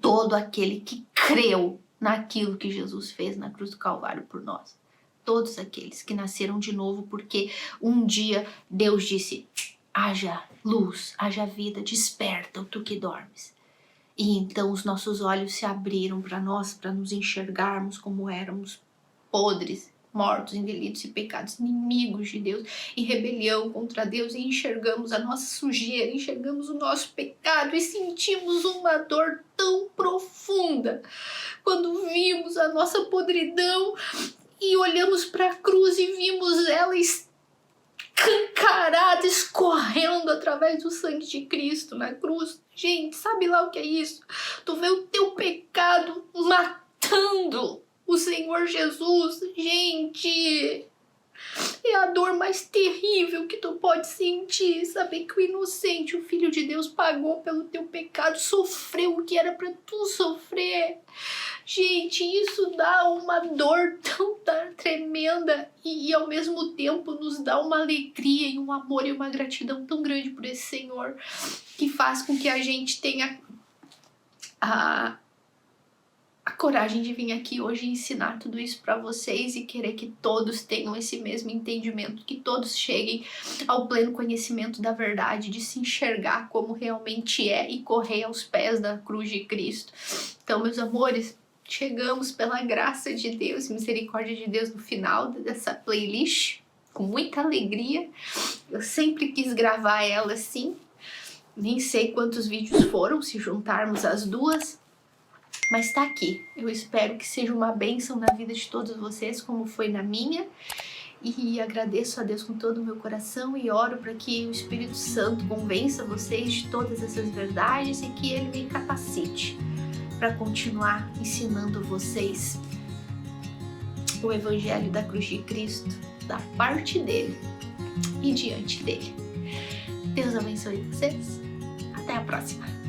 Todo aquele que creu naquilo que Jesus fez na cruz do Calvário por nós. Todos aqueles que nasceram de novo, porque um dia Deus disse: haja luz, haja vida, desperta, tu que dormes. E então os nossos olhos se abriram para nós, para nos enxergarmos como éramos podres, mortos, envelhidos e pecados, inimigos de Deus, em rebelião contra Deus, e enxergamos a nossa sujeira, enxergamos o nosso pecado e sentimos uma dor tão profunda quando vimos a nossa podridão e olhamos para a cruz e vimos ela escancarada, escorrendo através do sangue de Cristo na cruz. Gente, sabe lá o que é isso? Tu vê o teu pecado matando o Senhor Jesus. Gente, é a dor mais terrível que tu pode sentir. Saber que o inocente, o Filho de Deus, pagou pelo teu pecado, sofreu o que era para tu sofrer. Gente, isso dá uma dor tão tremenda e ao mesmo tempo nos dá uma alegria e um amor e uma gratidão tão grande por esse Senhor, que faz com que a gente tenha a a coragem de vir aqui hoje e ensinar tudo isso para vocês e querer que todos tenham esse mesmo entendimento, que todos cheguem ao pleno conhecimento da verdade, de se enxergar como realmente é e correr aos pés da cruz de Cristo. Então, meus amores, chegamos pela graça de Deus e misericórdia de Deus no final dessa playlist, com muita alegria. Eu sempre quis gravar ela assim, nem sei quantos vídeos foram, se juntarmos as duas, mas tá aqui. Eu espero que seja uma bênção na vida de todos vocês, como foi na minha. E agradeço a Deus com todo o meu coração e oro para que o Espírito Santo convença vocês de todas essas verdades e que Ele me capacite para continuar ensinando vocês o Evangelho da Cruz de Cristo, da parte dele e diante dele. Deus abençoe vocês. Até a próxima.